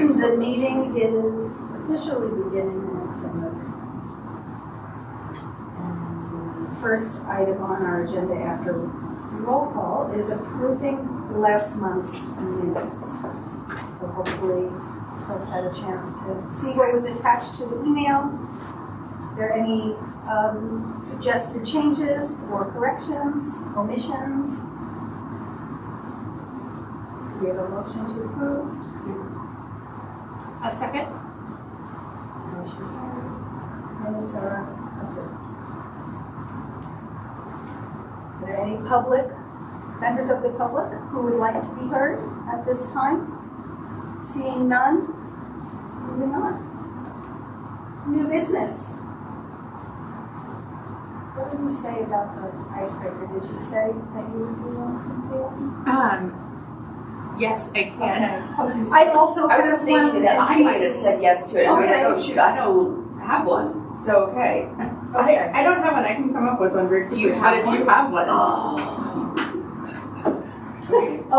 The meeting is officially beginning next Sunday. And the first item on our agenda after roll call is approving last month's minutes. So hopefully folks had a chance to see what was attached to the email. Are there any suggested changes or corrections, omissions? Do we have a motion to approve? A second. Motion carried. Minutes are approved. Are there any members of the public who would like to be heard at this time? Seeing none, moving on. New business. What did we say about the icebreaker? Did you say that you were doing something? Yes, I can. Okay. I was thinking that I might have said yes to it. I was like, oh shoot, I don't have one. So okay. I don't have one. I can come up with one. Do you have one? You have one. Oh.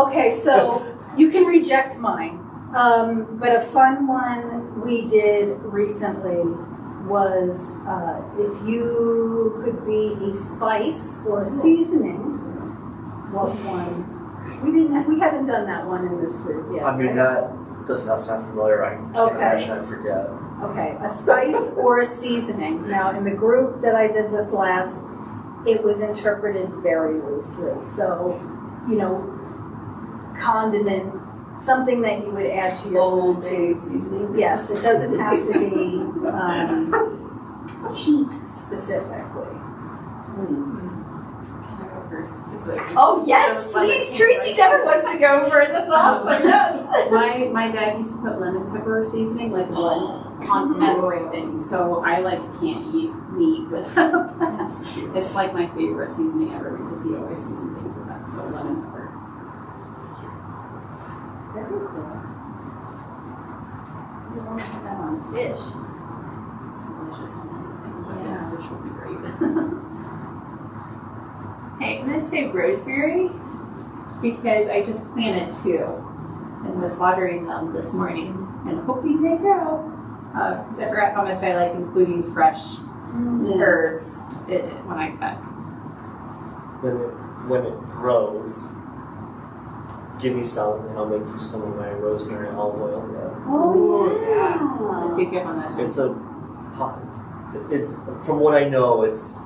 Okay, so you can reject mine. But a fun one we did recently was if you could be a spice or a seasoning, what one? We haven't done that one in this group yet. I mean, right? that does not sound familiar. I can't imagine I forget. Okay, a spice or a seasoning. Now, in the group that I did this last, it was interpreted very loosely. So, condiment, something that you would add to your old food. seasoning. Yes, it doesn't have to be heat specifically. Oh yes, please, Tracy Dever wants to go first. That's awesome. Yes. My dad used to put lemon pepper seasoning on everything, so I can't eat meat without that. It's like my favorite seasoning ever because he always seasoned things with that. So lemon pepper. It's cute. Very cool. You want to put that on fish? It's delicious on anything. Yeah. Fish would be great. Hey, I'm going to say rosemary because I just planted 2 and was watering them this morning and hoping they grow. Because I forgot how much I like including fresh herbs when I cook. When it grows, give me some and I'll make you some of my rosemary and olive oil. Oh yeah. I take you up on that. It's from what I know, it's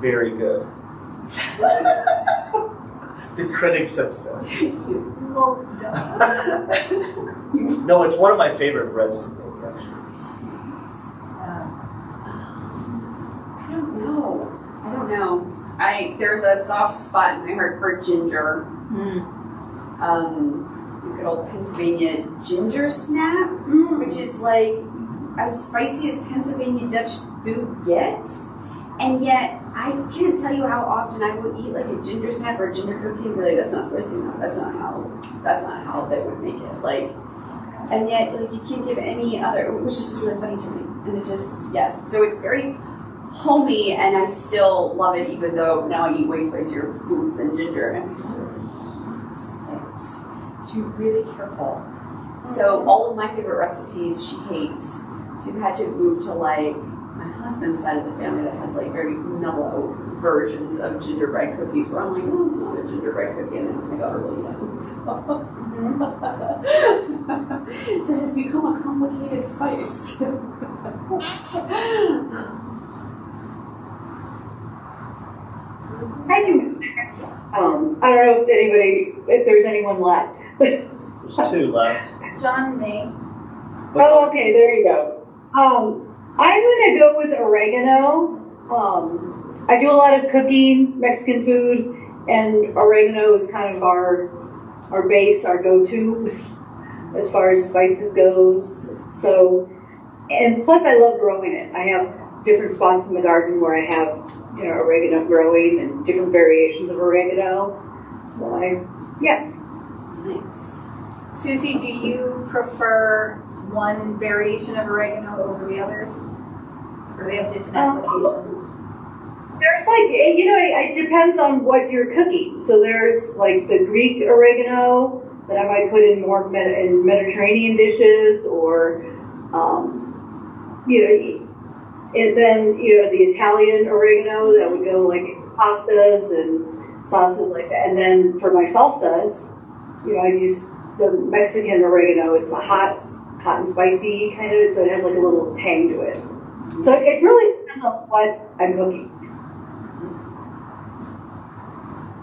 very good. The critics have said. No, it's one of my favorite breads to make, actually. I don't know. There's a soft spot in my heart for ginger. Good old Pennsylvania ginger snap, which is like as spicy as Pennsylvania Dutch food gets. And yet, I can't tell you how often I will eat like a ginger snap or a ginger cookie and be like, that's not spicy enough. That's not how they would make it. And yet, you can't give any other, which is just really funny to me. And it just, yes. So it's very homey, and I still love it, even though now I eat way spicier foods than ginger. And my daughter hates it. But you're really careful. So all of my favorite recipes she hates. So we've had to move to my husband's side of the family that has very mellow versions of gingerbread cookies where I'm like, oh, it's not a gingerbread cookie, and then my daughter will eat it. So it has become a complicated spice. I can go next. I don't know if there's anyone left. There's 2 left. John and me. Oh, okay, there you go. I'm gonna go with oregano. I do a lot of cooking, Mexican food, and oregano is kind of our base, our go-to as far as spices goes. So, and plus I love growing it. I have different spots in the garden where I have oregano growing and different variations of oregano. So Nice. Susie, do you prefer one variation of oregano over the others? Or do they have different applications? There's it depends on what you're cooking. So there's the Greek oregano then I might put in more in Mediterranean dishes, or and then the Italian oregano that would go like in pastas and sauces like that. And then for my salsas, I use the Mexican oregano. It's a hot and spicy kind of, so it has like a little tang to it. So it really depends on what I'm cooking.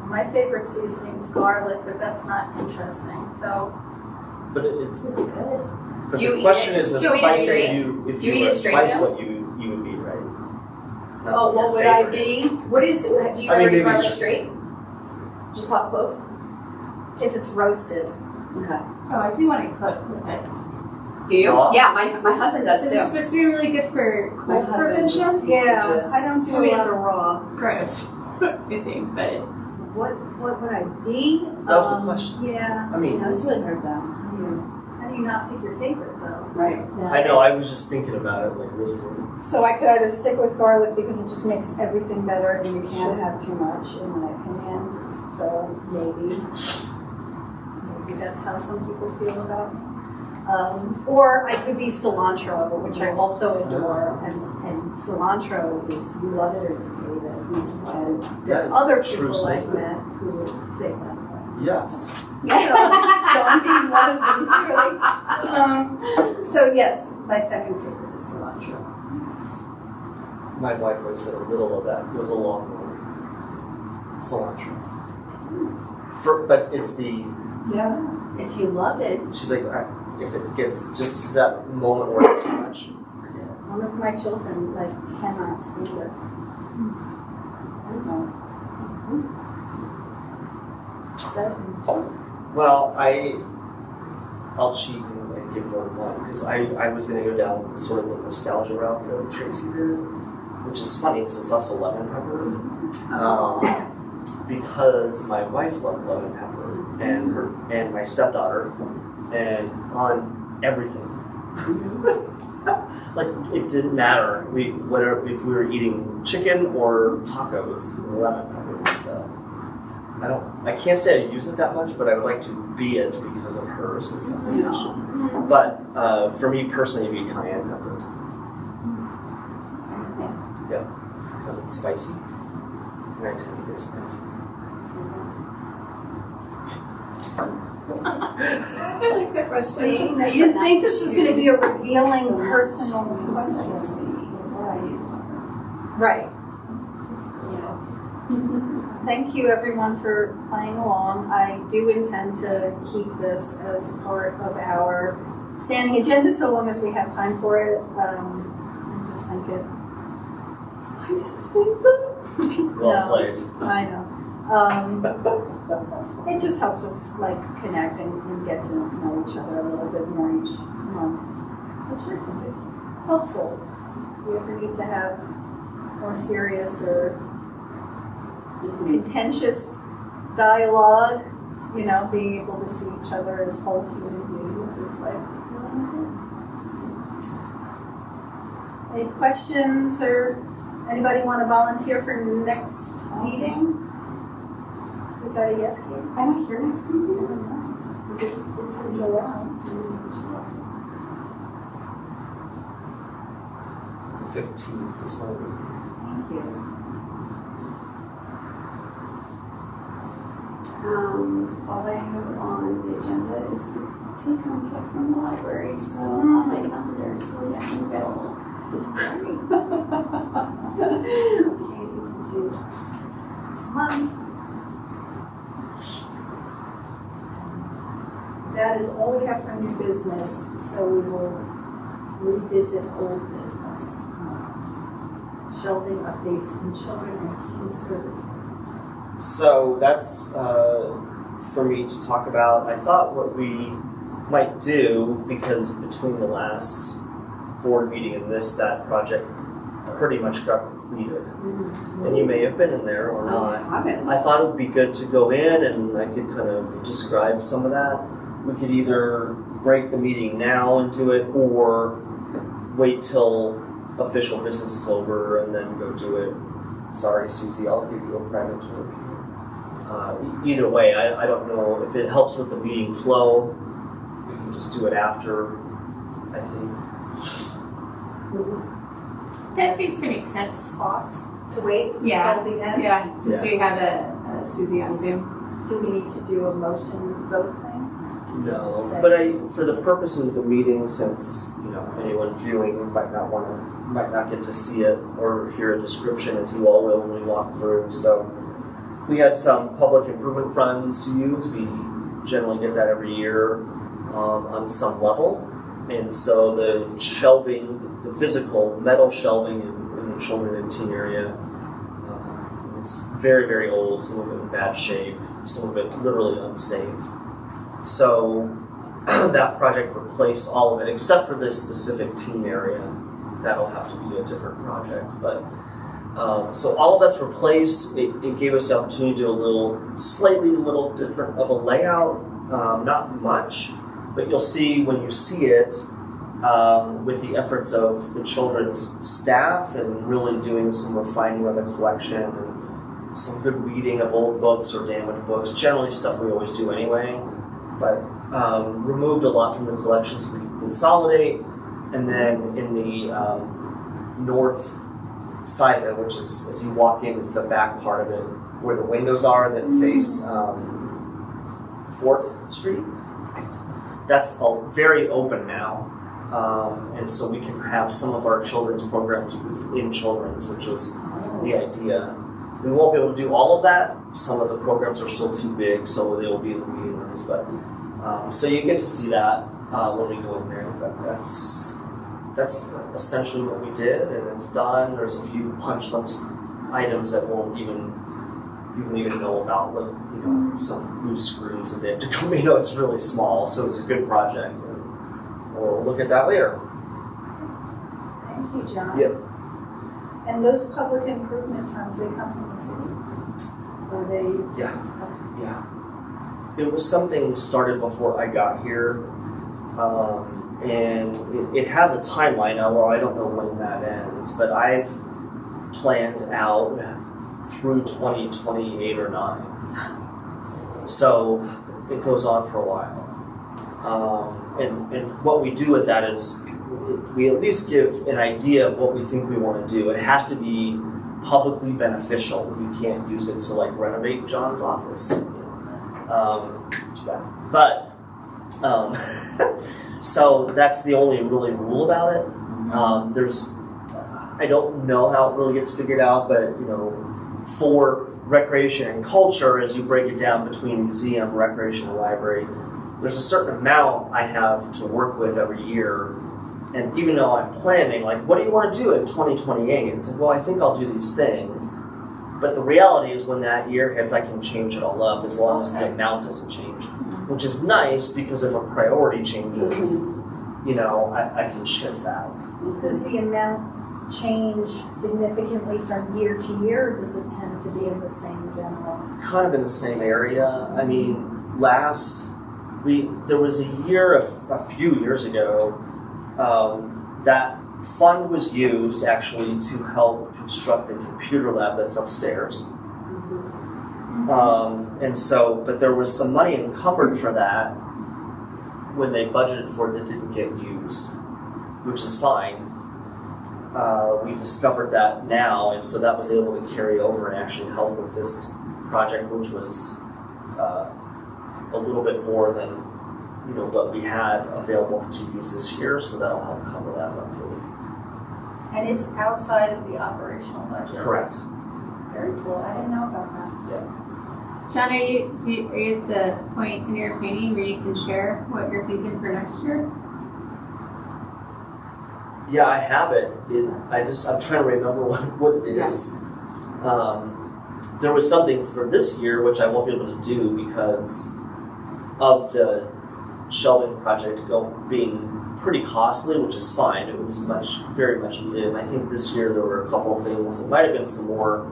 My favorite seasoning is garlic, but that's not interesting. So But it's Good. but Do you the eat question it- is the do you eat it spice straight? if you Do you eat were it to straight spice though? what you would be, right? Not oh, what what your would I favorite be? is. What is? Do you I ever mean, eat maybe garlic just- straight? Just pop clove. If it's roasted. Okay. Oh, I do want to cook with it. Do you? Raw? Yeah, my husband does Is too. it supposed to be really good for My cold husband just prevention? used Yeah, to just. I don't do a lot of raw. Gross, I think, but What would I be? That was the question. Yeah. I mean, Yeah, it's really hard though. How do you not pick your favorite though? Right. yeah. I know, I was just thinking about it, like listening. So I could either stick with garlic because it just makes everything better, and you can't have too much, in my opinion. So maybe that's how some people feel about. Or I could be cilantro, which I also adore, and cilantro is you love it or you hate it. And That there is are other a true people I've statement. met who would say that. Yes. So I'm being one of them clearly. So yes, my second favorite is cilantro. My wife always said a little of that goes a long way. Cilantro. But it's the, Yeah. If you love it. she's like, if it gets just to that moment where it's too much, forget it. One of my children cannot stand it. I don't know. Is that Well, I'll cheat and give more than one because I was going to go down sort of the nostalgia route that Tracy did, which is funny because it's also lemon pepper. Because my wife loved lemon pepper and my stepdaughter and on everything. Like it didn't matter. Whatever if we were eating chicken or tacos, lemon pepper. So. I can't say I use it that much, but I would like to be it because of her sensation. But for me personally, it'd be cayenne pepper. Yeah, because it's spicy, and I tend to get spicy. I like that question. See, now you didn't think this was going to be a revealing personal question. Right. Thank you everyone for playing along. I do intend to keep this as a part of our standing agenda so long as we have time for it. I just think it spices things up. Well played. I know. It just helps us connect and get to know each other a little bit more each month, which I think is helpful. If we ever need to have more serious or contentious dialogue, being able to see each other as whole human beings is really important. Any questions or anybody want to volunteer for next meeting? Is that a yes, Kate? Am I here next week? It's in July. 15th is my week. Thank you. All I have on the agenda is the take-home kit from the library, so on my calendar, so yes, I'm available. This month. That is all we have for new business, so we will revisit old business. Shelving updates in children and teen services. So that's for me to talk about. I thought what we might do, because between the last board meeting and that project pretty much got completed. And you may have been in there or not. I thought it would be good to go in and I could kind of describe some of that. We could either break the meeting now and do it, or wait till official business is over and then go do it. Sorry, Susie, I'll give you a private tour. either way, I don't know if it helps with the meeting flow. We can just do it after, I think. That seems to make sense. Spots. To wait Yeah. until the end? Yeah, since Yeah. we have a Susie on Zoom. Do we need to do a motion vote thing? No, Just say- but for the purposes of the meeting, since anyone viewing might not get to see it or hear a description as you all will when we walk through. So we had some public improvement funds to use. We generally get that every year on some level, and so the shelving, the physical metal shelving in the children and teen area is very, very old. Some of it in bad shape, some of it literally unsafe. So that project replaced all of it except for this specific teen area. That'll have to be a different project. But so all of that's replaced. It gave us the opportunity to do a slightly different of a layout. Not much, but you'll see when you see it with the efforts of the children's staff and really doing some refining of the collection and some good reading of old books or damaged books. Generally stuff we always do anyway. But removed a lot from the collection so we can consolidate. And then in the north side of it, which is, as you walk in, is the back part of it, where the windows are that face 4th Street. That's all very open now. And so we can have some of our children's programs within children's, which was the idea. We won't be able to do all of that. Some of the programs are still too big, so they will be in the meeting rooms. But so you get to see that when we go in there. But that's essentially what we did, and it's done. There's a few punch list items that won't even know about, like some loose screws that they have to come. It's really small, so it's a good project, and we'll look at that later. Thank you, John. Yep. And those public improvement funds, they come from the city? Or they? Yeah. Yeah. It was something started before I got here, and it has a timeline, although I don't know when that ends, but I've planned out through 2028 or 9. So it goes on for a while. And what we do with that is we at least give an idea of what we think we want to do. It has to be publicly beneficial. You can't use it to renovate John's office. Too bad. But so that's the only really rule about it. I don't know how it really gets figured out, but for recreation and culture, as you break it down between museum, recreation, and library, there's a certain amount I have to work with every year. And even though I'm planning, what do you want to do in 2028? It's well, I think I'll do these things. But the reality is when that year hits, I can change it all up as long as the amount doesn't change. Which is nice because if a priority changes, I can shift that. Does the amount change significantly from year to year, or does it tend to be in the same general? Kind of in the same area. I mean, there was a year, a few years ago, that fund was used actually to help construct the computer lab that's upstairs. But there was some money encumbered for that when they budgeted for it that didn't get used, which is fine. We discovered that now, and so that was able to carry over and actually help with this project, which was a little bit more than what we had available to use this year, so that'll help cover that hopefully. And it's outside of the operational budget? Correct. Very cool. I didn't know about that. Yeah. John, are you at the point in your painting where you can share what you're thinking for next year? Yeah, I have it. I'm trying to remember what it is. There was something for this year which I won't be able to do because of the shelving project being pretty costly, which is fine. It was very much needed. And I think this year there were a couple of things. It might have been some more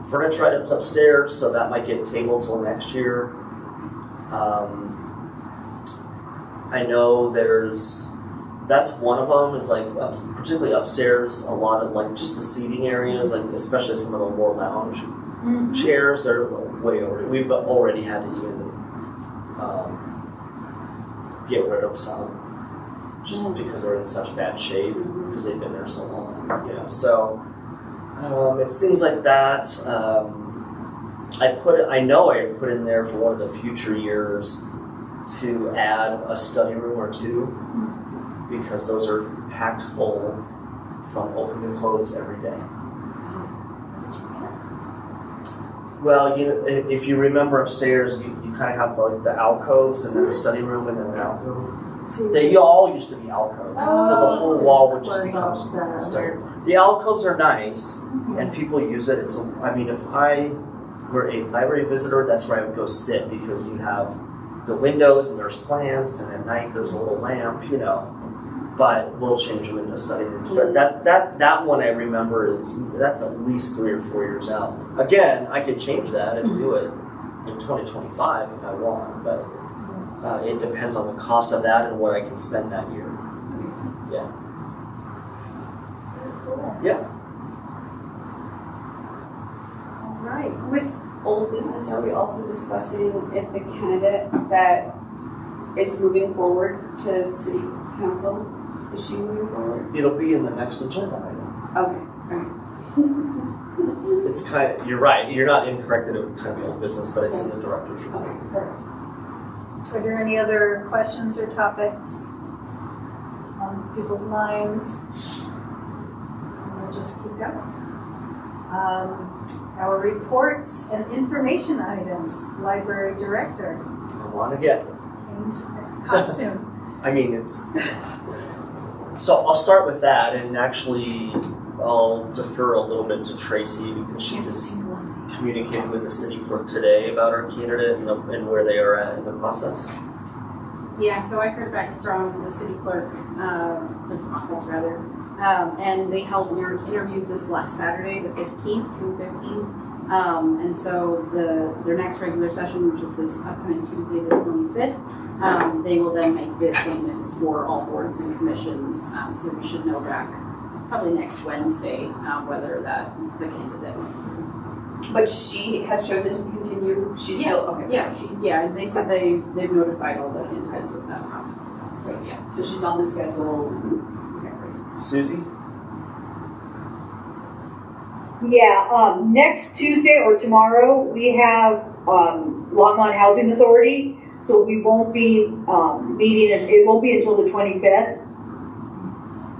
furniture items upstairs, so that might get tabled till next year. I know that's one of them is particularly upstairs, a lot of just the seating areas, especially some of the more lounge chairs. They're way over. We've already had to even get rid of some just because they're in such bad shape because they've been there so long. So it's things like that. I know I put in there for one of the future years to add a study room or two because those are packed full from open and close every day. Well, if you remember upstairs, you kind of have like the alcoves and then a study room and then an alcove. They all used to be alcoves, so the whole wall would just become study room. The alcoves are nice, and people use it. If I were a library visitor, that's where I would go sit because you have the windows and there's plants, and at night there's a little lamp, But we'll change them into study rooms. But that one I remember that's at least 3 or 4 years out. Again, I could change that and do it in 2025 if I want, but it depends on the cost of that and what I can spend that year. That makes sense. Yeah. Yeah. All right. With old business, are we also discussing if the candidate that is moving forward to city council, is she moving forward? It'll be in the next agenda item. Okay, It's you're right, you're not incorrect that it would kind of be old business, but it's in the director's report. okay, perfect. Are there any other questions or topics on people's minds? We'll just keep going. Our reports and information items, library director, I want to get. costume. So I'll start with that, and actually I'll defer a little bit to Tracy because she just communicated with the city clerk today about our candidate and where they are at in the process. Yeah, so I heard back from the city clerk's office rather, and they held interviews this last Saturday, the 15th, June 15th. And so their next regular session, which is this upcoming Tuesday, the 25th, they will then make the appointments for all boards and commissions. So we should know back probably next Wednesday whether the candidate. But she has chosen to continue. She's still okay. Yeah. They said they've notified all the candidates of that process. Great. So she's on the schedule. Okay, great. Susie? Yeah, next Tuesday or tomorrow, we have Longmont Housing Authority, so we won't be meeting, and it won't be until the 25th.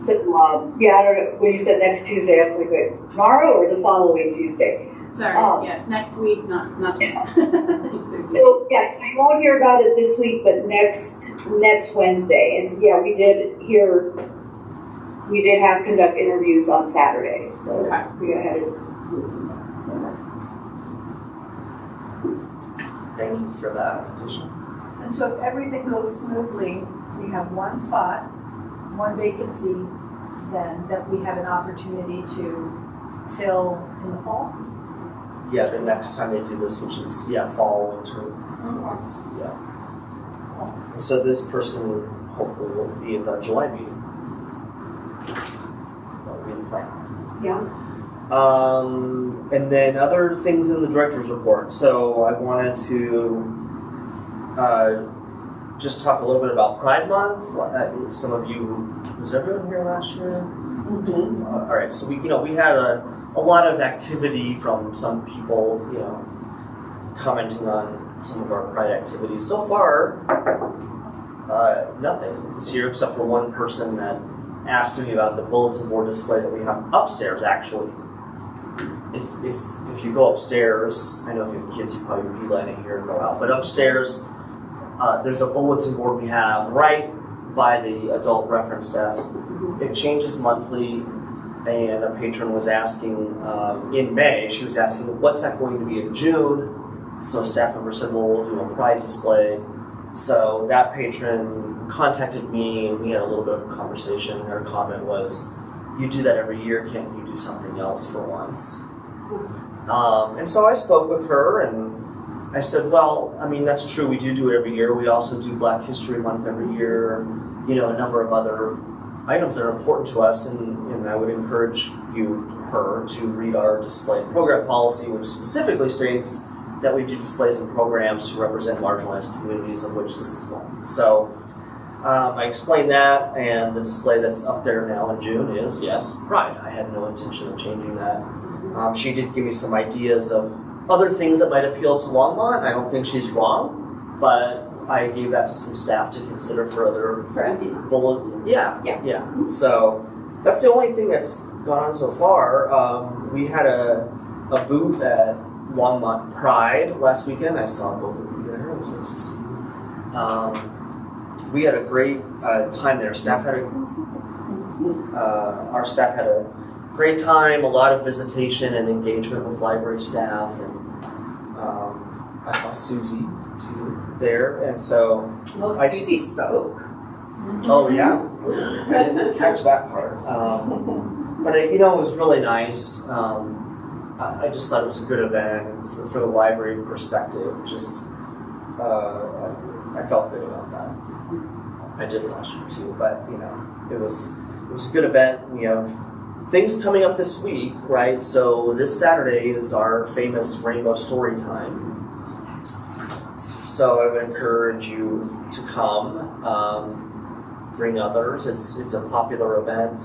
So, I don't know, when you said next Tuesday, I was like, wait, tomorrow or the following Tuesday? Sorry, yes, next week, not tomorrow. Thanks, Susie. So you won't hear about it this week, but next Wednesday. And yeah, we did conduct interviews on Saturday, so Okay. we had it. Thank you for that addition. And so if everything goes smoothly, we have one spot, one vacancy, then that we have an opportunity to fill in the fall. Yeah, the next time they do this, which is fall, winter. Yeah. And so this person hopefully will be at the July meeting. That would be the plan. Yeah. And then other things in the director's report. So I wanted to just talk a little bit about Pride Month. Some of you, was everyone here last year? Mm-hmm. All right. So we had a lot of activity from some people, commenting on some of our Pride activities. So far, nothing this year except for one person that asked me about the bulletin board display that we have upstairs. Actually, if you go upstairs, I know if you have kids, you probably beeline it here and go out. But upstairs, there's a bulletin board we have right by the adult reference desk. It changes monthly. And a patron was asking in May, she was asking, what's that going to be in June? So a staff member said, well, we'll do a Pride display. So that patron contacted me and we had a little bit of a conversation. Her comment was, you do that every year, can't you do something else for once? And so I spoke with her and I said, well, that's true, we do it every year. We also do Black History Month every year, a number of other items that are important to us, and I would encourage her to read our display and program policy, which specifically states that we do displays and programs to represent marginalized communities, of which this is one. So I explained that, and the display that's up there now in June is, yes, Pride. I had no intention of changing that. She did give me some ideas of other things that might appeal to Longmont. I don't think she's wrong, but I gave that to some staff to consider for other empty lots. Yeah. So that's the only thing that's gone on so far. We had a booth at Longmont Pride last weekend. I saw both of you there. It was nice to see you. We had a great time there. Our staff had a great time. A lot of visitation and engagement with library staff, and I saw Susie too there, and so. Well, Susie spoke. Oh yeah, I didn't catch that part. But it was really nice. I just thought it was a good event, and for the library perspective, just I felt good about that. I did last year too, but it was a good event. We have things coming up this week, right? So this Saturday is our famous Rainbow Story Time. So I would encourage you to come, bring others. It's a popular event.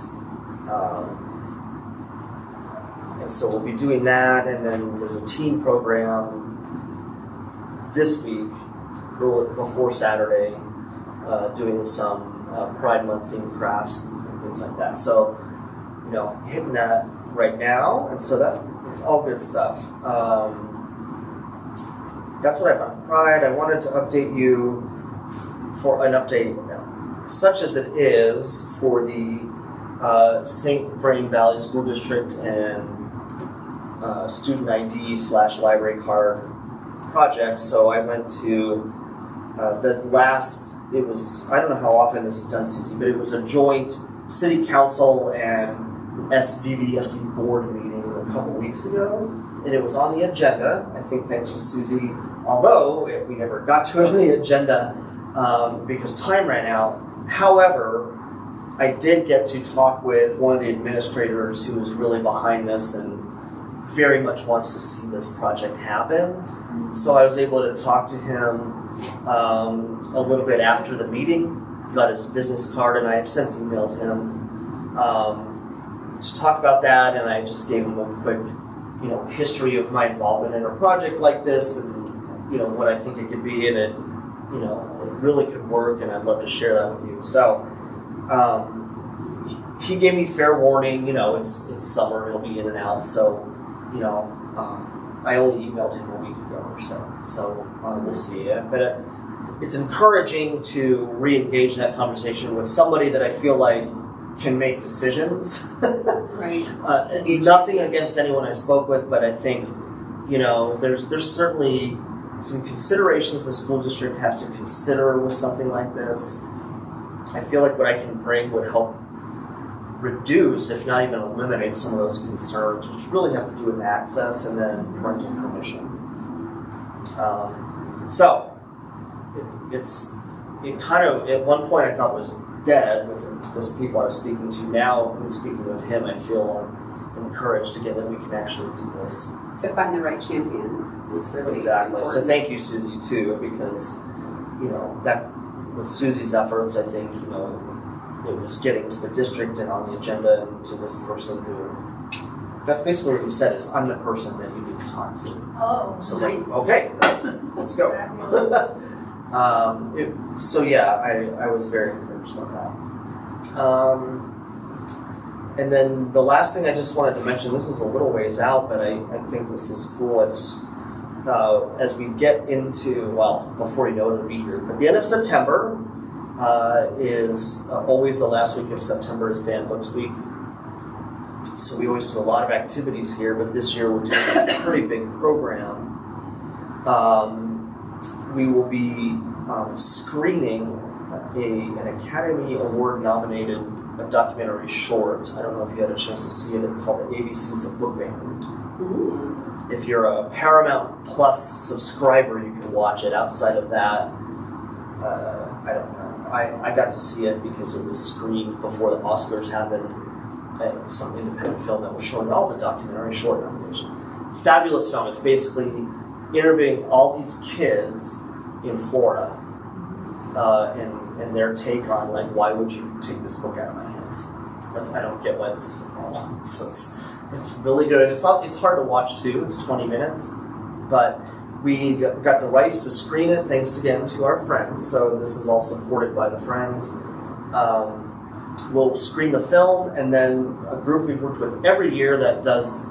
And so we'll be doing that, and then there's a team program this week before Saturday, doing some Pride Month themed crafts and things like that. So, hitting that right now, and so it's all good stuff. That's what I've done. Pride. I wanted to update you for an update, such as it is, for the St. Vrain Valley School District and student ID/library card project. So I went to it was, I don't know how often this is done, Susie, but it was a joint city council and SVVSD board meeting a couple weeks ago, and it was on the agenda, I think thanks to Susie, although we never got to it on the agenda because time ran out. However, I did get to talk with one of the administrators who was really behind this and very much wants to see this project happen. So I was able to talk to him a little bit after the meeting, got his business card, and I have since emailed him to talk about that, and I just gave him a quick history of my involvement in a project like this, and what I think it could be, and it really could work, and I'd love to share that with you. So he gave me fair warning, it's summer, he'll be in and out, so I only emailed him a week ago or so we'll see. But it's encouraging to re-engage in that conversation with somebody that I feel like can make decisions. Right. Nothing against anyone I spoke with, but I think there's certainly some considerations the school district has to consider with something like this. I feel like what I can bring would help reduce, if not even eliminate, some of those concerns, which really have to do with access and then parental permission. So it kind of, at one point I thought was dead with this people I was speaking to. Now, when speaking with him, I feel encouraged again that we can actually do this. To find the right champion is really exactly. important. So thank you, Susie, too, because that with Susie's efforts, I think it was getting to the district and on the agenda and to this person who. That's basically what he said is, I'm the person that you need to talk to. Oh, So it's nice. like, okay, let's go. So yeah, I was very encouraged about that. And then the last thing I just wanted to mention, this is a little ways out, but I think this is cool. I just, as we get into, before you know it, it'll be here, but the end of September is always the last week of September is Banned Books Week. So we always do a lot of activities here, but this year we're doing a pretty big program. We will be screening an Academy Award nominated documentary short. I don't know if you had a chance to see it. It's called The ABCs of Book Banning. If you're a Paramount Plus subscriber, you can watch it. Outside of that, I don't know. I got to see it because it was screened before the Oscars happened. Some independent film that was shown in all the documentary short nominations. Fabulous film. It's basically interviewing all these kids in Florida and their take on like, why would you take this book out of my hands? Like, I don't get why this is a problem. So it's really good. It's hard to watch too. It's 20 minutes, but we got the rights to screen it thanks again to our friends. So this is all supported by the friends. We'll screen the film, and then a group we've worked with every year that does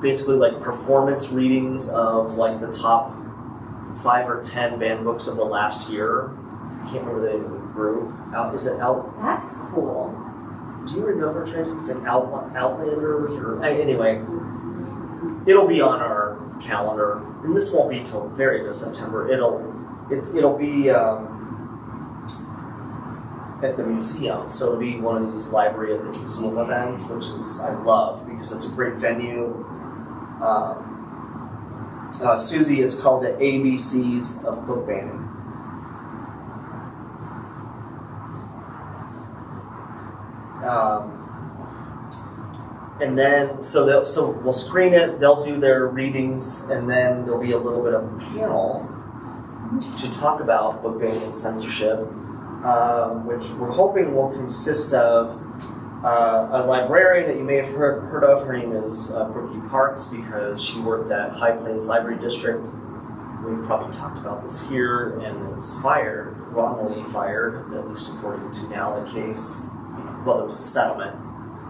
basically like performance readings of like the top 5 or 10 banned books of the last year. I can't remember the name of the group. Is it Out? That's cool. Do you remember, Tracy? It's like Outlanders or anyway. It'll be on our calendar, and this won't be till very end of September. It'll be at the museum, so it'll be one of these library at the museum events, which is I love because it's a great venue. Susie, it's called the ABCs of book banning. And then, so we'll screen it. They'll do their readings, and then there'll be a little bit of a panel to talk about book banning and censorship, which we're hoping will consist of a librarian that you may have heard of. Her name is Brookie Parks because she worked at High Plains Library District. We've probably talked about this here, and was wrongly fired, at least according to now the case. Well, there was a settlement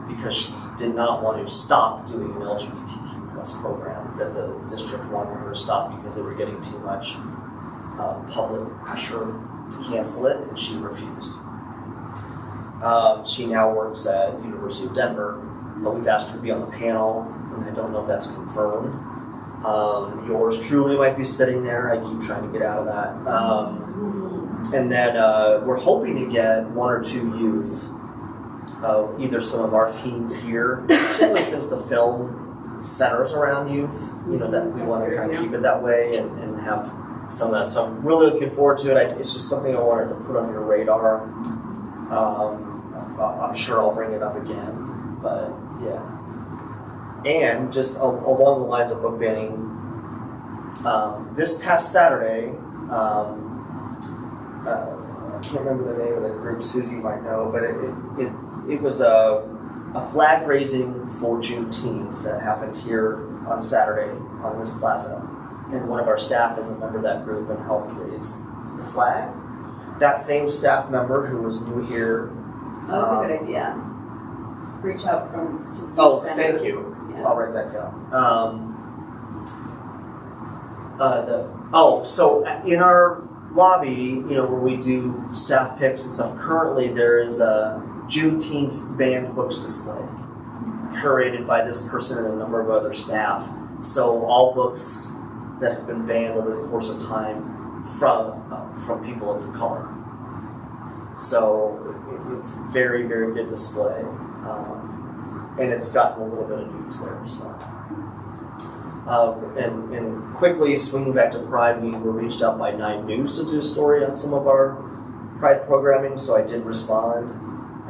because she did not want to stop doing an LGBTQ plus program that the district wanted her to stop because they were getting too much public pressure to cancel it, and she refused. She now works at University of Denver, but we've asked her to be on the panel, and I don't know if that's confirmed. Yours truly might be sitting there. I keep trying to get out of that. And then we're hoping to get 1 or 2 youth, either some of our teens here, particularly since the film centers around youth, that we want to kind of keep it that way and have some of that. So I'm really looking forward to it. It's just something I wanted to put on your radar. I'm sure I'll bring it up again, but yeah. And just along the lines of book banning, this past Saturday, I can't remember the name of the group. Susie might know, but it was a flag raising for Juneteenth that happened here on Saturday on this plaza, and one of our staff is a member of that group and helped raise the flag. That same staff member who was new here. Oh, that's a good idea. Reach out to the youth center. Thank you. Yeah. I'll write that down. So in our lobby, where we do staff picks and stuff, currently there is a Juneteenth banned books display curated by this person and a number of other staff. So all books that have been banned over the course of time from people of color. So it's very, very good display. And it's gotten a little bit of news there. So. And quickly swinging back to Pride, we were reached out by 9 News to do a story on some of our Pride programming, so I did respond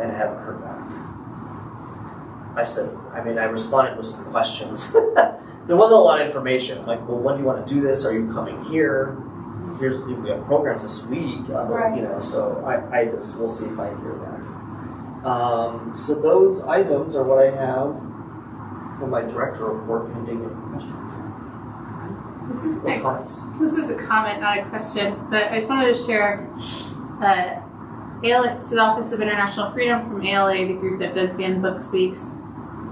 and haven't heard back. I responded with some questions. There wasn't a lot of information. I'm like, well, when do you want to do this? Are you coming here? We have programs this week, Right. So we'll see if I hear back. So those items are what I have for my director report. Pending any questions? This is Or comments? This is a comment, not a question, but I just wanted to share ALA, so the Office of International Freedom from ALA, the group that does ban books weeks.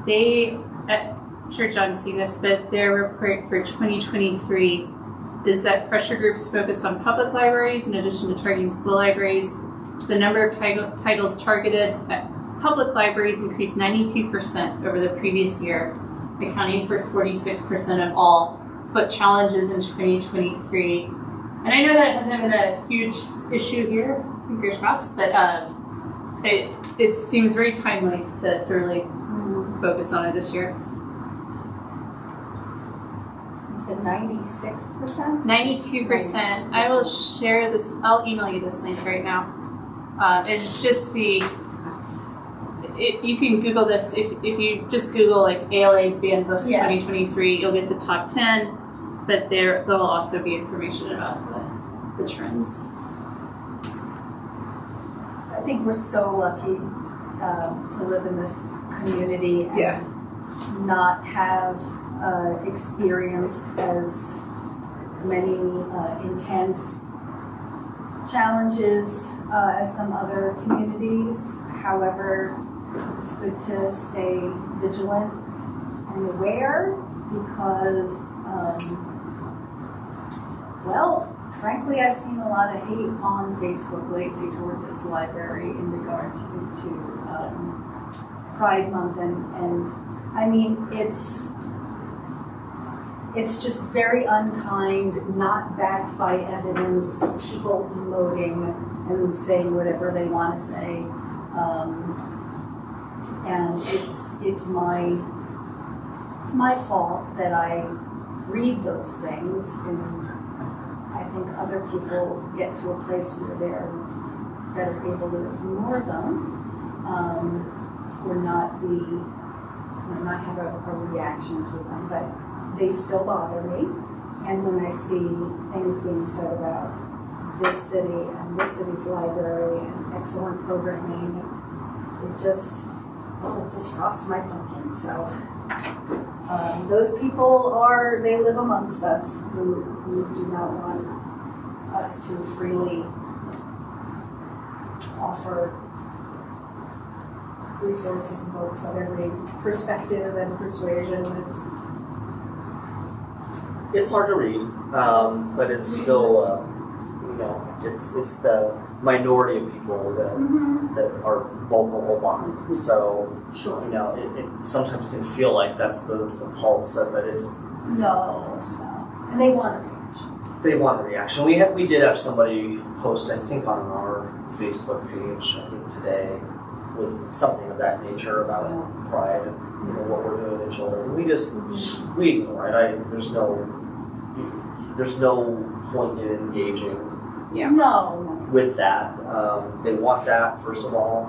I'm sure John's seen this, but their report for 2023 is that pressure groups focused on public libraries in addition to targeting school libraries. The number of titles targeted at public libraries increased 92% over the previous year, accounting for 46% of all book challenges in 2023. And I know that hasn't been a huge issue here, fingers crossed, but it seems very timely to really focus on it this year. You said 96%? 92%. I will share this. I'll email you this link right now. It's just you can Google this. If you just Google like ALA band books Yes. 2023, you'll get the top 10. But there'll also be information about the trends. I think we're so lucky to live in this community and Yeah. not have experienced as many intense challenges as some other communities. However, it's good to stay vigilant and aware because, well, frankly, I've seen a lot of hate on Facebook lately toward this library in regard to Pride Month, and I mean it's just very unkind, not backed by evidence, people emoting and saying whatever they want to say, and it's my fault that I read those things, and I think other people get to a place where they're better able to ignore them, or not have a reaction to them, but they still bother me. And when I see things being said about this city and this city's library and excellent programming, it just frosts my pumpkin. So those people they live amongst us who do not want us to freely offer resources and books of every perspective and persuasion. It's hard to read, but it's still, it's the minority of people that are vocal a lot. So, Sure. it sometimes can feel like that's the pulse of it. It's No. And they want a reaction. They want a reaction. We did have somebody post, I think, on our Facebook page, I think today, with something of that nature about pride and what we're doing to children. We ignore it. There's no point in engaging No. with that. They want that first of all.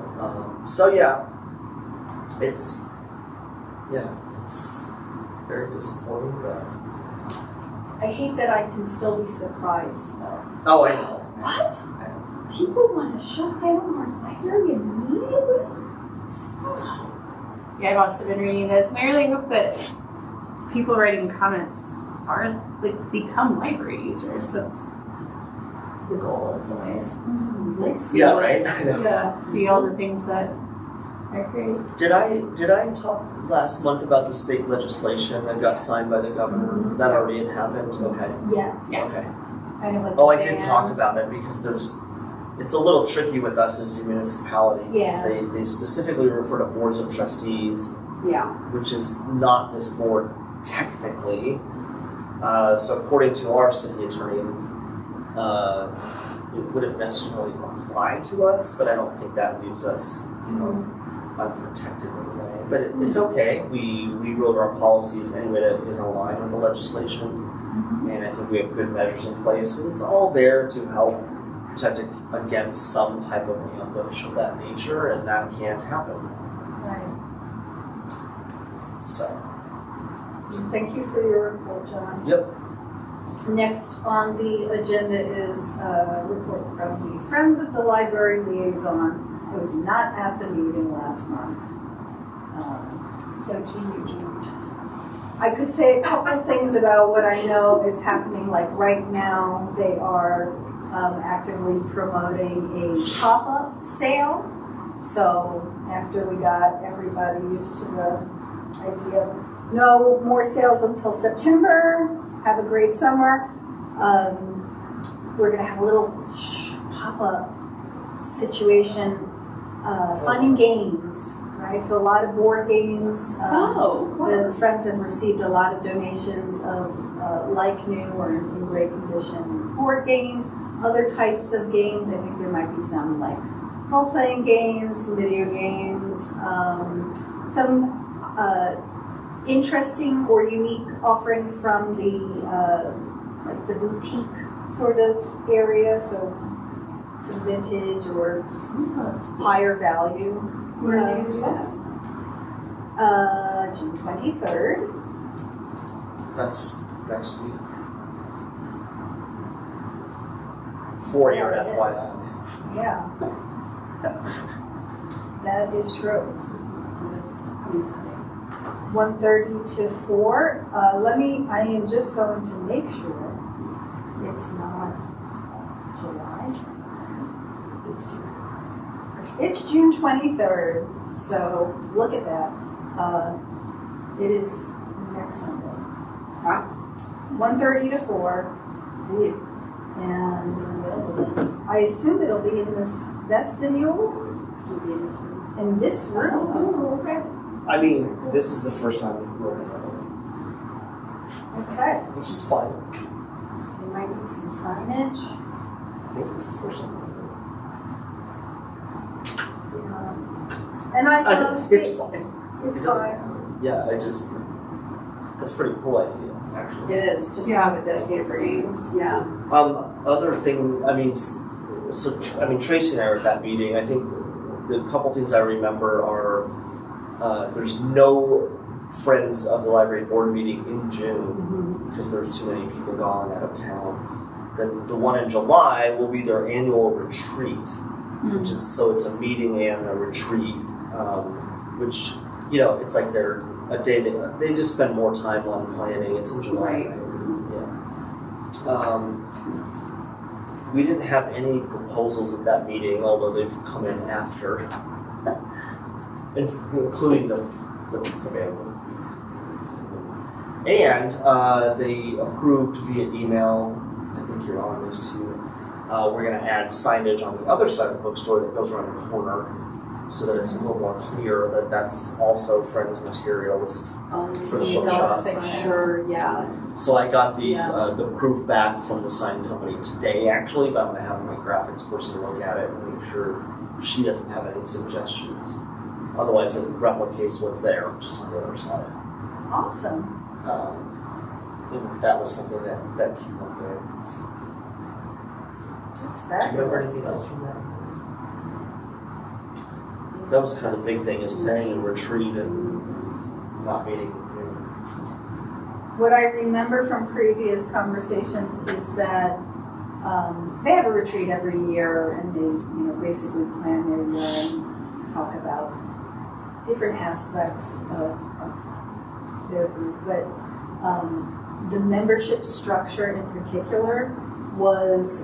It's very disappointing. But I hate that I can still be surprised though. oh, I know. What? People want to shut down our library immediately? Stop. Yeah, I've also been reading this, and I really hope that people writing comments become library users. That's the goal in some ways. See Yeah, right. I know. see all the things that are great. Did I talk last month about the state legislation that got signed by the governor? That already had happened. Okay. Yes. Yeah. Okay. Kind of like Oh, a I did ban. talk about it because it's a little tricky with us as a municipality. Yeah. Because they specifically refer to boards of trustees, Yeah. which is not this board technically. So according to our city attorneys, it wouldn't necessarily apply to us, but I don't think that leaves us, unprotected in a way. But it's okay. We wrote our policies anyway that is in line with the legislation. And I think we have good measures in place. And it's all there to help protect against some type of ambush of that nature, and that can't happen. Right. So, Thank you for your report, John. yep. Next on the agenda is a report from the Friends of the Library Liaison. I was not at the meeting last month. So to you, John. I could say a couple things about what I know is happening. Like right now, they are actively promoting a pop-up sale. So after we got everybody used to the idea of no more sales until September, have a great summer, we're gonna have a little pop-up situation, fun and games, right? So a lot of board games. The Friends have received a lot of donations of like new or in great condition board games, other types of games. I think there might be some like role-playing games, video games, some interesting or unique offerings from the boutique sort of area. So some vintage or just That's higher value. Where are they gonna do that? June 23rd. That's next week. For your Yeah, it FYI. Yeah. That is true. This coming Sunday. 1:30 to 4. I am just going to make sure it's not July. It's June 23rd, so look at that. It is next Sunday. Wow. 1:30 to 4, Dude, and it's available then. I assume it'll be in this vestibule, It's gonna be in this room. in this room. Oh, okay. I mean, this is the first time we're in Okay. which is fine. So you might need some signage. I think it's the first time. And I love It's it. fine. It's It doesn't fine. matter. Yeah, that's a pretty cool idea, actually. It is, just to Yeah. have it dedicated for games, yeah. Other thing, Tracy and I were at that meeting. I think the couple things I remember are there's no Friends of the Library board meeting in June because there's too many people gone out of town. Then the one in July will be their annual retreat, which is so it's a meeting and a retreat, which it's like they're a day they just spend more time on planning. It's in July. Right. Yeah. We didn't have any proposals at that meeting, although they've come in after, including the band. And they approved via email, I think you're on this too, we're going to add signage on the other side of the bookstore that goes around the corner so that it's a little more clear that that's also Friends materials. For the bookshop. Sure, yeah. So I got the Yeah. the proof back from the sign company today, actually, but I'm going to have my graphics person look at it and make sure she doesn't have any suggestions. Otherwise, it replicates what's there, just on the other side. Awesome. That was something that came up there. So, That's do you remember fabulous. anything else from that? That was kind of the big thing, is planning a retreat and not meeting. What I remember from previous conversations is that they have a retreat every year, and they, basically plan their year and talk about different aspects of their group. But the membership structure in particular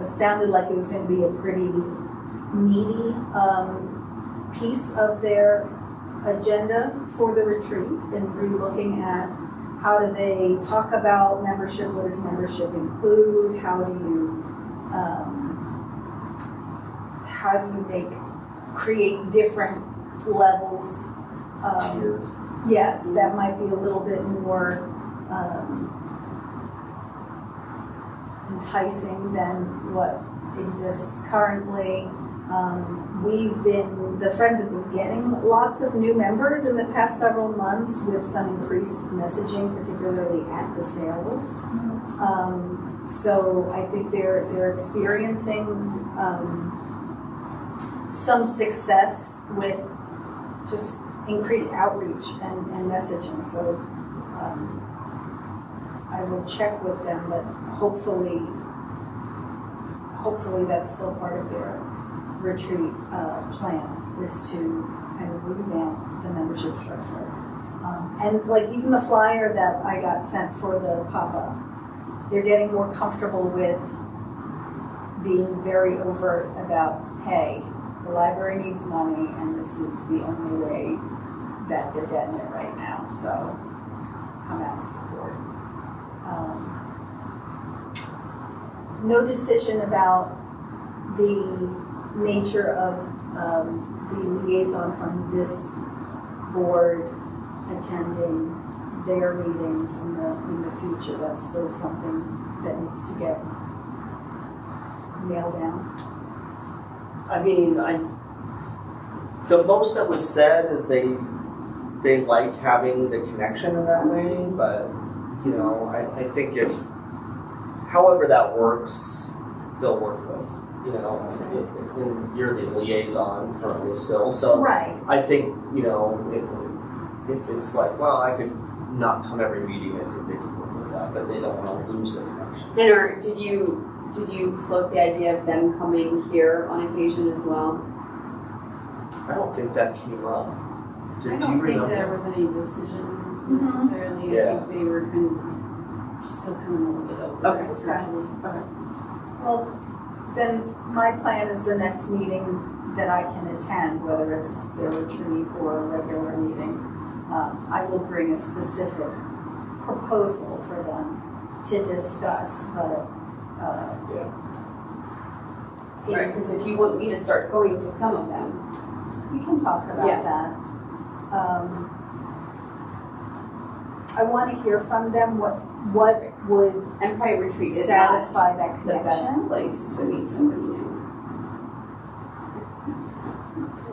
sounded like it was going to be a pretty meaty piece of their agenda for the retreat, and re-looking at how do they talk about membership, what does membership include, how do you create different levels. Tiered. Yes, that might be a little bit more enticing than what exists currently. The Friends have been getting lots of new members in the past several months with some increased messaging, particularly at the sales. So I think they're experiencing some success with just increased outreach and messaging. So I will check with them, but hopefully that's still part of their retreat plans, is to kind of revamp the membership structure. And like even the flyer that I got sent for the pop-up, they're getting more comfortable with being very overt about, hey, the library needs money and this is the only way that they're getting it right now, so come out and support. No decision about the nature of the liaison from this board attending their meetings in the future. That's still something that needs to get nailed down. I mean, the most that was said is they like having the connection in that way, but I think however that works, they'll work with. you know, and you're the liaison currently still, so Right. I think, you know, if it's like, well, I could not come every meeting, I think they could work with that, but they don't want to lose the connection. And did you float the idea of them coming here on occasion as well? I don't think that came up. I Did don't you think remember? there was any decisions necessarily. Yeah. I think they were kind of still kind of a little bit open. Okay. Essentially. Well, then my plan is the next meeting that I can attend, whether it's their retreat or a regular meeting. I will bring a specific proposal for them to discuss, but Right, because if you want me to start going to some of them, we can talk about Yeah. that. I want to hear from them what would Empire Retreat is satisfy not that the best connection. place to meet somebody new.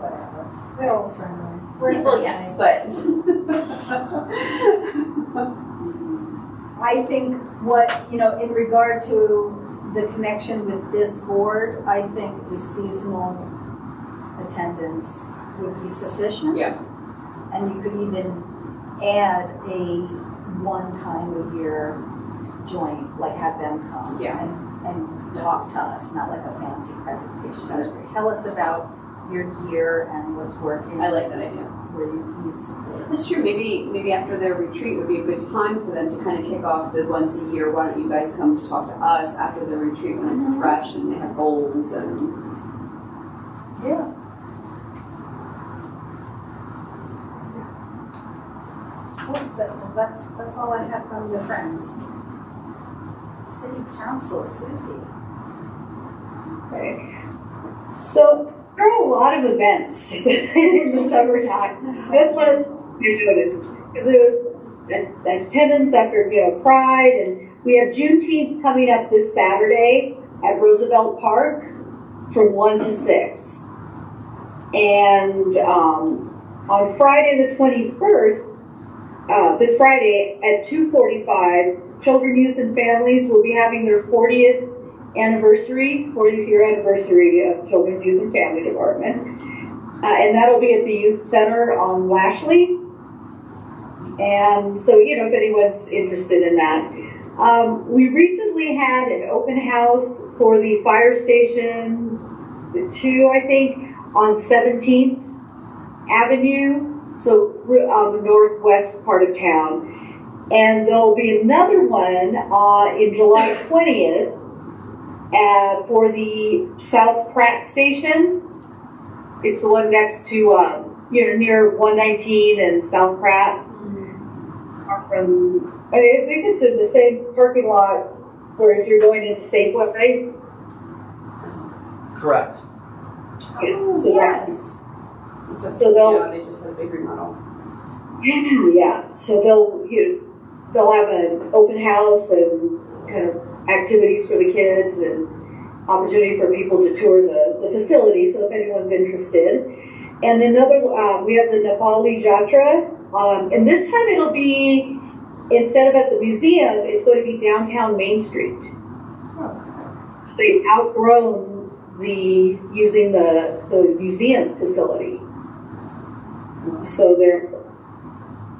Whatever. They're all friendly. We're Well, friendly. yes, but I think in regard to the connection with this board, I think a seasonal attendance would be sufficient. Yeah. And you could even add a one time a year joint, like have them come Yeah. and talk to us, not like a fancy presentation. Sounds great. Tell us about your year and what's working. I like that idea. Where you need support. That's true. Maybe after their retreat would be a good time for them to kind of kick off the once a year. Why don't you guys come to talk to us after the retreat when it's fresh and they have goals and Yeah. Well, that's all I have from the friends. City Council, Susie. Okay. So there are a lot of events in the summertime. That's one of the things I noticed. There was attendance after Pride, and we have Juneteenth coming up this Saturday at Roosevelt Park from 1 to 6. And on Friday the 21st, this Friday at 2:45, Children, Youth, and Families will be having their 40th year anniversary of Children's Youth and Family Department. And that'll be at the Youth Center on Lashley. And so, if anyone's interested in that. We recently had an open house for the fire station, the 2, I think, on 17th Avenue, so on the northwest part of town. And there'll be another one in July 20th for the South Pratt Station. It's the one next to, near 119 and South Pratt. We consider the same parking lot where if you're going into Safeway, right? Correct. Oh, So that- yes. So they'll, they just had a big remodel. yeah, so they'll have an open house and kind of activities for the kids and opportunity for people to tour the facility, so if anyone's interested. And another, we have the Nepali Yatra, and this time it'll be, instead of at the museum, it's going to be downtown Main Street. They've outgrown using the museum facility. So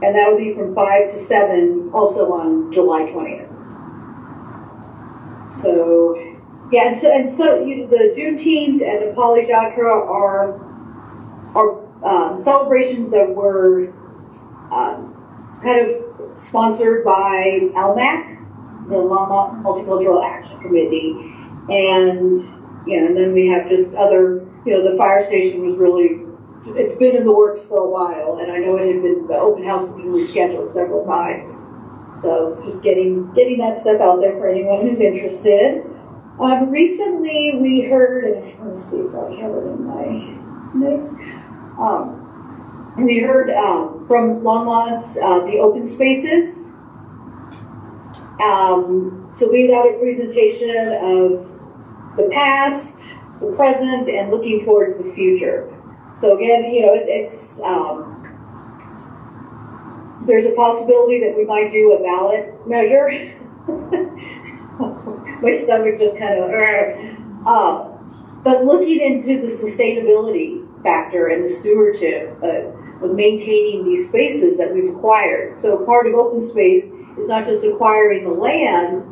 and that will be from 5 to 7, also on July 20th. So, yeah, and so the Juneteenth and the Nepali Yatra are celebrations that were kind of sponsored by LMAC, the Longmont Multicultural Action Committee, and and then we have just other, the fire station was really. It's been in the works for a while, and I know the open house has been rescheduled several times. So just getting that stuff out there for anyone who's interested. Recently we heard, and let me see if I have it in my notes. We heard from Longmont, the open spaces. So we got a presentation of the past, the present, and looking towards the future. So again, it's there's a possibility that we might do a ballot measure. My stomach just kind of. But looking into the sustainability factor and the stewardship of maintaining these spaces that we've acquired. So part of open space is not just acquiring the land,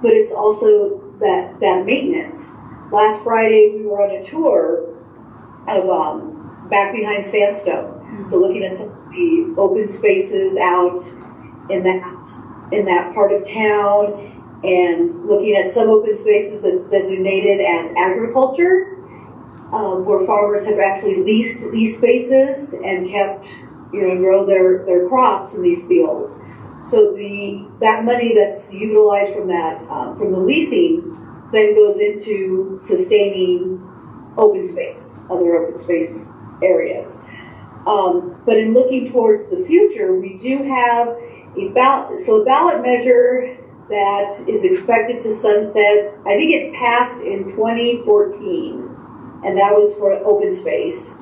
but it's also that maintenance. Last Friday, we were on a tour of back behind Sandstone. So looking at some of the open spaces out in that part of town, and looking at some open spaces that's designated as agriculture, where farmers have actually leased these spaces and kept, grow their crops in these fields. So that money that's utilized from that from the leasing then goes into sustaining open space, other open space areas. But in looking towards the future, we do have a ballot measure that is expected to sunset. I think it passed in 2014, and that was for open space.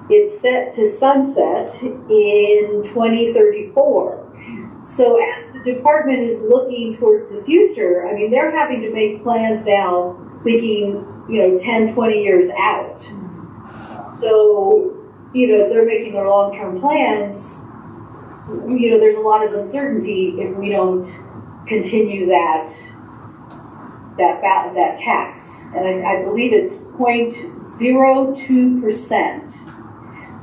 It's set to sunset in 2034. So as the department is looking towards the future, I mean, they're having to make plans now thinking, 10, 20 years out. So, as they're making their long-term plans, there's a lot of uncertainty if we don't continue that tax. And I believe it's 0.02%.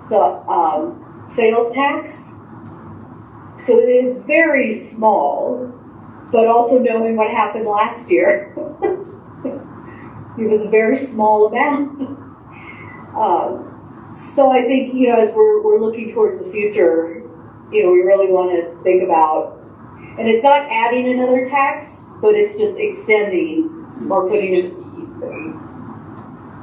So, sales tax. So it is very small, but also knowing what happened last year, it was a very small amount. So I think, as we're looking towards the future, we really want to think about, and it's not adding another tax, but it's just extending or putting it.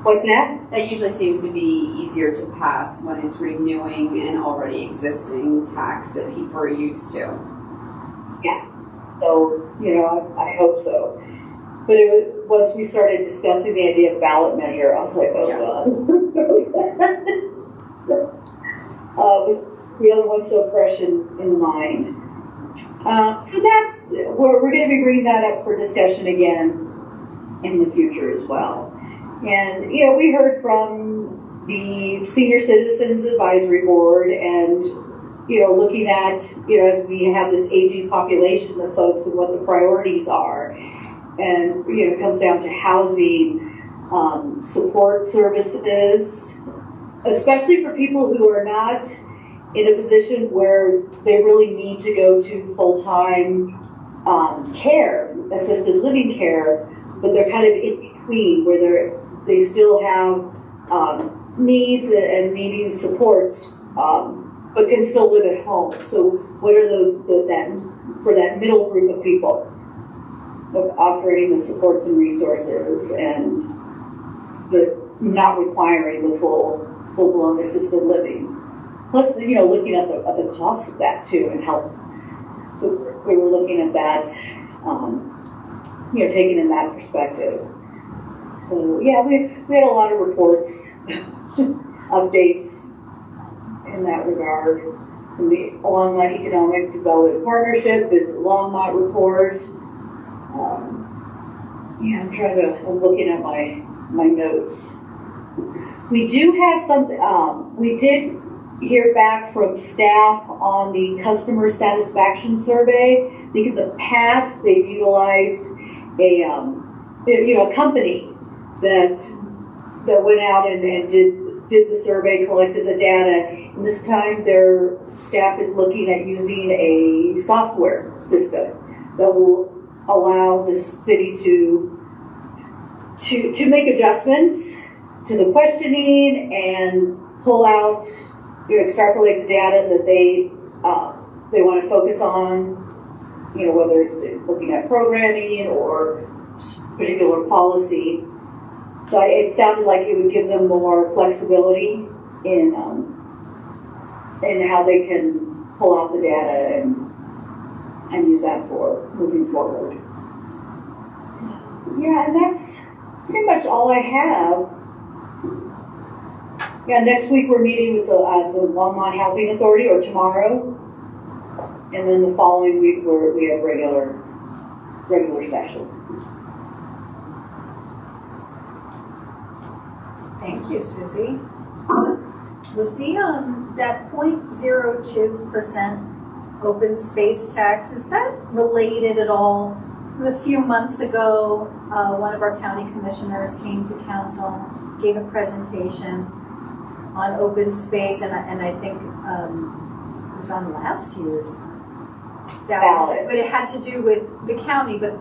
What's that? That usually seems to be easier to pass when it's renewing an already existing tax that people are used to. Yeah. So, I hope so. But once we started discussing the idea of ballot measure, I was like, oh God. Was the other one so fresh in mind? So we're going to be bringing that up for discussion again in the future as well. And, we heard from the Senior Citizens Advisory Board and, looking at, as we have this aging population of folks and what the priorities are. And, it comes down to housing, support services, especially for people who are not in a position where they really need to go to full-time care, assisted living care, but they're kind of in between where they still have needs and needing supports, but can still live at home. So what are those for that middle group of people, of offering the supports and resources and not requiring the full-blown assisted living? Plus, looking at the cost of that too and health. So we were looking at that, taking in that perspective. So yeah, we had a lot of reports, updates in that regard. From the Longmont Economic Development Partnership, Visit Longmont report. I'm looking at my notes. We do have something, we did hear back from staff on the customer satisfaction survey. I think in the past they've utilized a company that went out and did the survey, collected the data, and this time their staff is looking at using a software system that will allow the city to make adjustments to the questioning and pull out, extrapolate the data that they want to focus on, whether it's looking at programming or particular policy. So it sounded like it would give them more flexibility in how they can pull out the data and use that for moving forward. So, yeah, and that's pretty much all I have. Yeah, next week we're meeting with the Longmont Housing Authority, or tomorrow, and then the following week we have regular session. Thank you, Susie. Was the, that 0.02% open space tax, is that related at all? It was a few months ago, one of our county commissioners came to council, gave a presentation on open space, and I think it was on last year's ballot, but it had to do with the county, but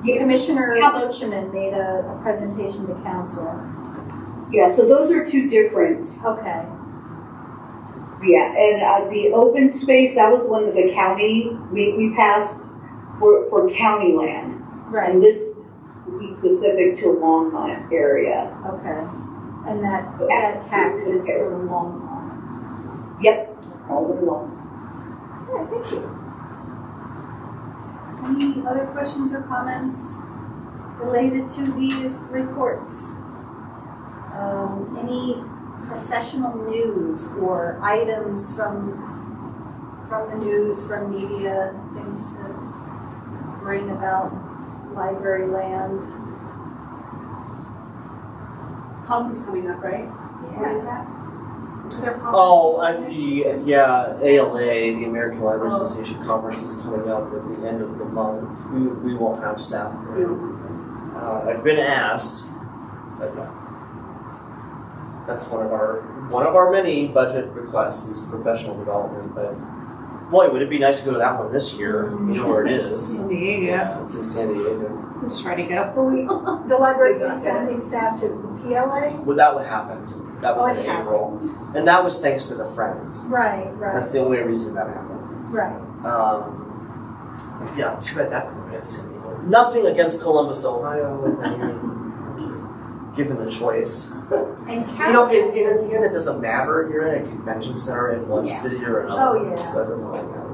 Commissioner Loachman made a presentation to council. Yeah, so those are two different. Okay. Yeah, and the open space, that was one that the county, we passed for county land. Right. And this would be specific to Longmont area. Okay. And that tax is for Longmont. Yep, all the way along. Yeah, thank you. Any other questions or comments related to these reports? Any professional news or items from the news, from media, things to bring about library land? Conference coming up, right? What is that? Is there a conference? Oh, ALA, the American Library Association conference is coming up at the end of the month. We won't have staff there. I've been asked, but no. That's one of our many budget requests is professional development. But boy, would it be nice to go to that one this year? You know where it is. San Diego. Yeah, it's in San Diego. Let's try to go. But the library is sending staff to the PLA? Well, that what happened. That was in it April, and that was thanks to the Friends. Right. That's the only reason that happened. Right. Yeah, too bad that couldn't get San Diego. Nothing against Columbus, Ohio, if you're given the choice. And at the end, it doesn't matter. You're in a convention center in one city or another. Oh, yeah. So it doesn't really matter.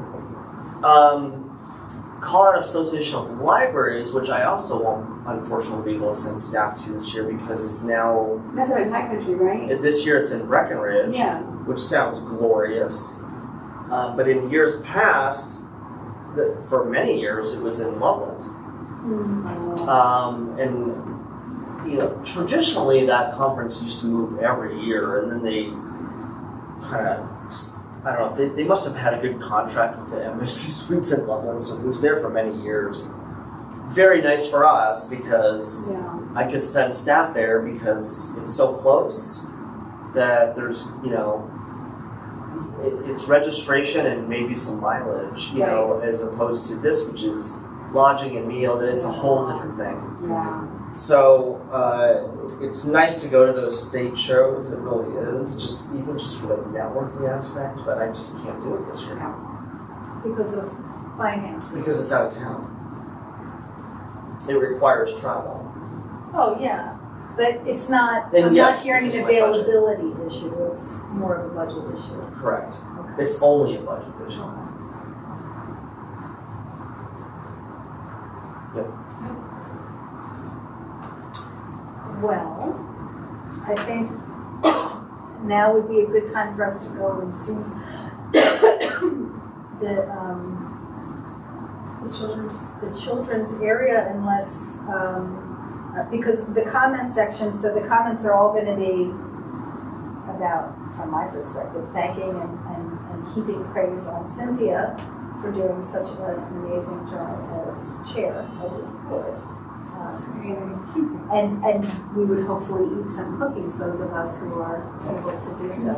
Colorado Association of Libraries, which I also won't, unfortunately, be able to send staff to this year because it's now... That's up in High Country, right? This year it's in Breckenridge, which sounds glorious. But in years past, for many years, it was in Loveland. And traditionally that conference used to move every year, and then they kind of, I don't know, they must have had a good contract with the Embassy Suites in Loveland, so it was there for many years. Very nice for us because I could send staff there because it's so close that there's, it's registration and maybe some mileage, as opposed to this, which is lodging and meal. It's a whole different thing. Yeah. So it's nice to go to those state shows. It really is, even just for the networking aspect. But I just can't do it this year Because of finance. because it's out of town. It requires travel. Oh, yeah. But it's not, And I'm yes, not hearing an because of my budget. availability issue. It's more of a budget issue. Correct. Okay. It's only a budget issue. Well, I think now would be a good time for us to go and see the children's area, unless because the comment section. So the comments are all going to be about, from my perspective, thanking and heaping praise on Cynthia for doing such an amazing job as chair of this board. And we would hopefully eat some cookies, those of us who are able to do so.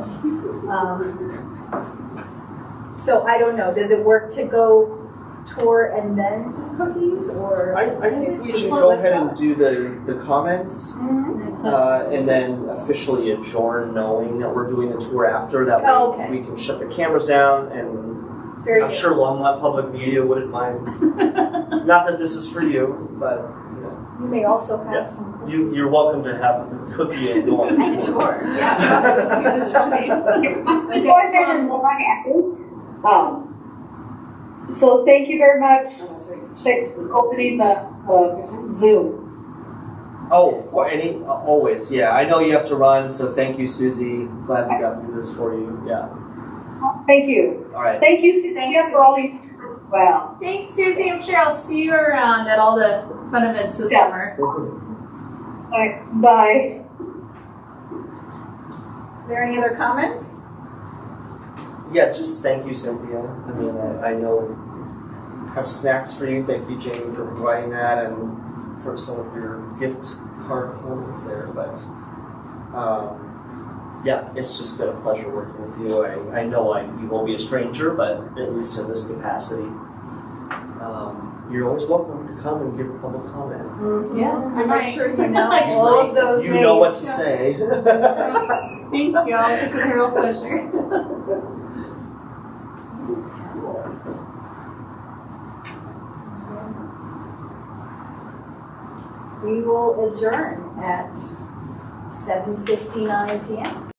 So I don't know, does it work to go tour and then eat cookies, or? I think we should go ahead and do the comments and then officially adjourn, knowing that we're doing the tour after. That way we can shut the cameras down, and I'm sure Longmont Public Media wouldn't mind. Not that this is for you, but you may also have some cookies. You're welcome to have a cookie and go on a tour. So thank you very much. Thanks for opening the Zoom. Oh, of course, always, yeah. I know you have to run, so thank you, Susie. Glad we got through this for you. Yeah. Thank you. All right. Thank you, Cynthia, for all you do. Well. Thanks, Susie. I'm sure I'll see you around at all the fun events this summer. All right. Bye. Are there any other comments? Yeah, just thank you, Cynthia. I mean, I know I have snacks for you. Thank you, Jamie, for providing that and for some of your gift card holdings there. But yeah, it's just been a pleasure working with you. I know you won't be a stranger, but at least in this capacity, you're always welcome to come and give a public comment. Yeah, I'm not sure you know Actually, all of those You know what names. to say. Thank y'all. It's been a real pleasure. We will adjourn at 7:59 p.m.